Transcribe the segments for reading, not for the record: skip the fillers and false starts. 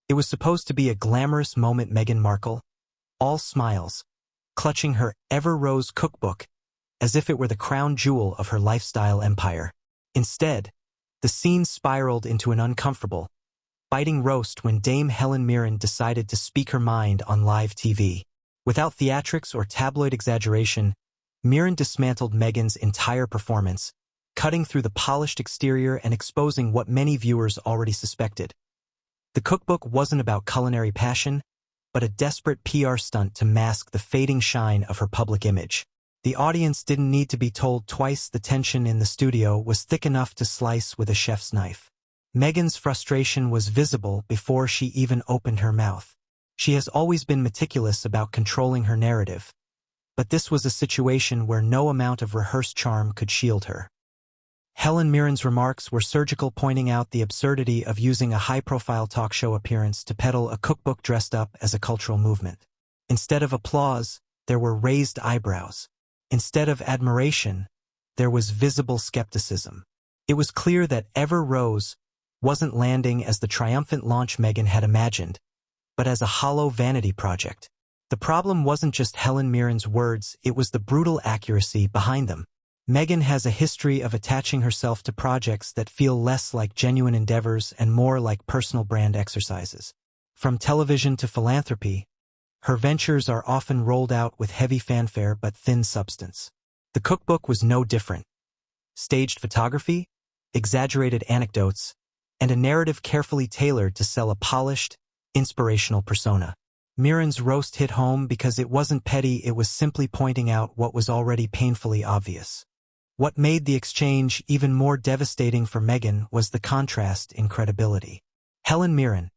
It was supposed to be a glamorous moment. Meghan Markle, all smiles, clutching her ever-rose cookbook as if it were the crown jewel of her lifestyle empire. Instead, the scene spiraled into an uncomfortable, biting roast when Dame Helen Mirren decided to speak her mind on live TV. Without theatrics or tabloid exaggeration, Mirren dismantled Meghan's entire performance, cutting through the polished exterior and exposing what many viewers already suspected. The cookbook wasn't about culinary passion, but a desperate PR stunt to mask the fading shine of her public image. The audience didn't need to be told twice. The tension in the studio was thick enough to slice with a chef's knife. Meghan's frustration was visible before she even opened her mouth. She has always been meticulous about controlling her narrative, but this was a situation where no amount of rehearsed charm could shield her. Helen Mirren's remarks were surgical, pointing out the absurdity of using a high-profile talk show appearance to peddle a cookbook dressed up as a cultural movement. Instead of applause, there were raised eyebrows. Instead of admiration, there was visible skepticism. It was clear that Ever Rose wasn't landing as the triumphant launch Meghan had imagined, but as a hollow vanity project. The problem wasn't just Helen Mirren's words, it was the brutal accuracy behind them. Meghan has a history of attaching herself to projects that feel less like genuine endeavors and more like personal brand exercises. From television to philanthropy, her ventures are often rolled out with heavy fanfare but thin substance. The cookbook was no different. Staged photography, exaggerated anecdotes, and a narrative carefully tailored to sell a polished, inspirational persona. Mirren's roast hit home because it wasn't petty, it was simply pointing out what was already painfully obvious. What made the exchange even more devastating for Meghan was the contrast in credibility. Helen Mirren,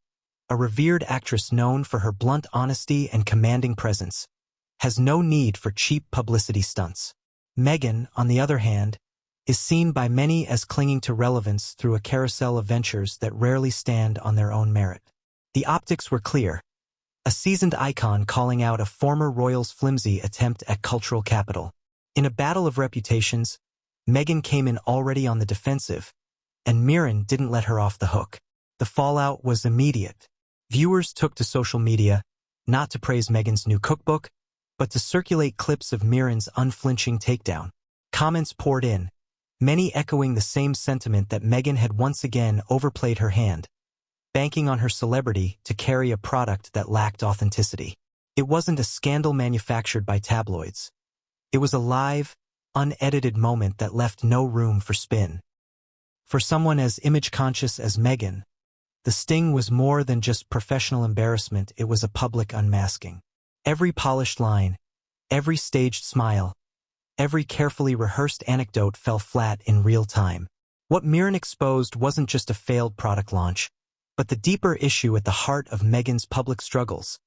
a revered actress known for her blunt honesty and commanding presence, has no need for cheap publicity stunts. Meghan, on the other hand, is seen by many as clinging to relevance through a carousel of ventures that rarely stand on their own merit. The optics were clear. A seasoned icon calling out a former royal's flimsy attempt at cultural capital. In a battle of reputations, Meghan came in already on the defensive, and Mirren didn't let her off the hook. The fallout was immediate. Viewers took to social media, not to praise Meghan's new cookbook, but to circulate clips of Mirren's unflinching takedown. Comments poured in, many echoing the same sentiment that Meghan had once again overplayed her hand, banking on her celebrity to carry a product that lacked authenticity. It wasn't a scandal manufactured by tabloids. It was a live, unedited moment that left no room for spin. For someone as image-conscious as Meghan, the sting was more than just professional embarrassment, it was a public unmasking. Every polished line, every staged smile, every carefully rehearsed anecdote fell flat in real time. What Mirren exposed wasn't just a failed product launch, but the deeper issue at the heart of Meghan's public struggles,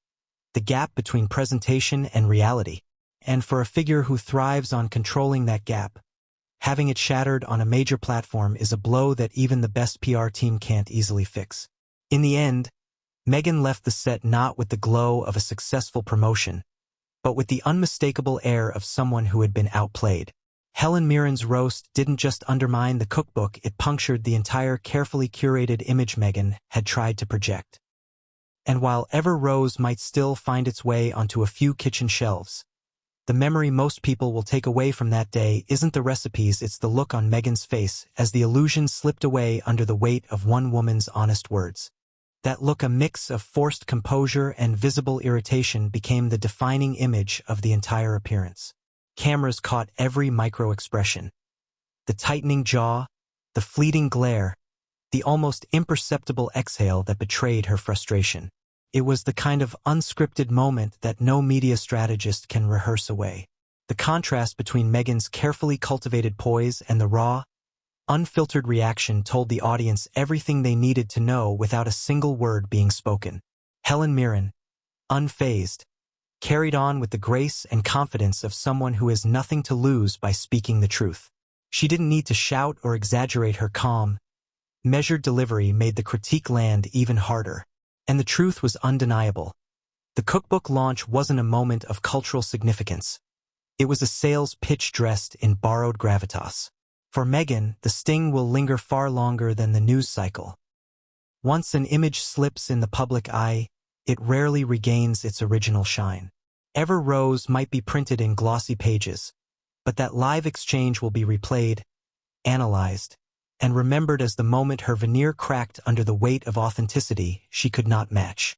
the gap between presentation and reality. And for a figure who thrives on controlling that gap, having it shattered on a major platform is a blow that even the best PR team can't easily fix. In the end, Meghan left the set not with the glow of a successful promotion, but with the unmistakable air of someone who had been outplayed. Helen Mirren's roast didn't just undermine the cookbook, it punctured the entire carefully curated image Meghan had tried to project. And while Ever Rose might still find its way onto a few kitchen shelves, the memory most people will take away from that day isn't the recipes, it's the look on Meghan's face as the illusion slipped away under the weight of one woman's honest words. That look, a mix of forced composure and visible irritation, became the defining image of the entire appearance. Cameras caught every micro-expression. The tightening jaw, the fleeting glare, the almost imperceptible exhale that betrayed her frustration. It was the kind of unscripted moment that no media strategist can rehearse away. The contrast between Meghan's carefully cultivated poise and the raw, unfiltered reaction told the audience everything they needed to know without a single word being spoken. Helen Mirren, unfazed, carried on with the grace and confidence of someone who has nothing to lose by speaking the truth. She didn't need to shout or exaggerate. Her calm, measured delivery made the critique land even harder. And the truth was undeniable. The cookbook launch wasn't a moment of cultural significance. It was a sales pitch dressed in borrowed gravitas. For Meghan, the sting will linger far longer than the news cycle. Once an image slips in the public eye, it rarely regains its original shine. Ever Rose might be printed in glossy pages, but that live exchange will be replayed, analyzed, and remembered as the moment her veneer cracked under the weight of authenticity she could not match.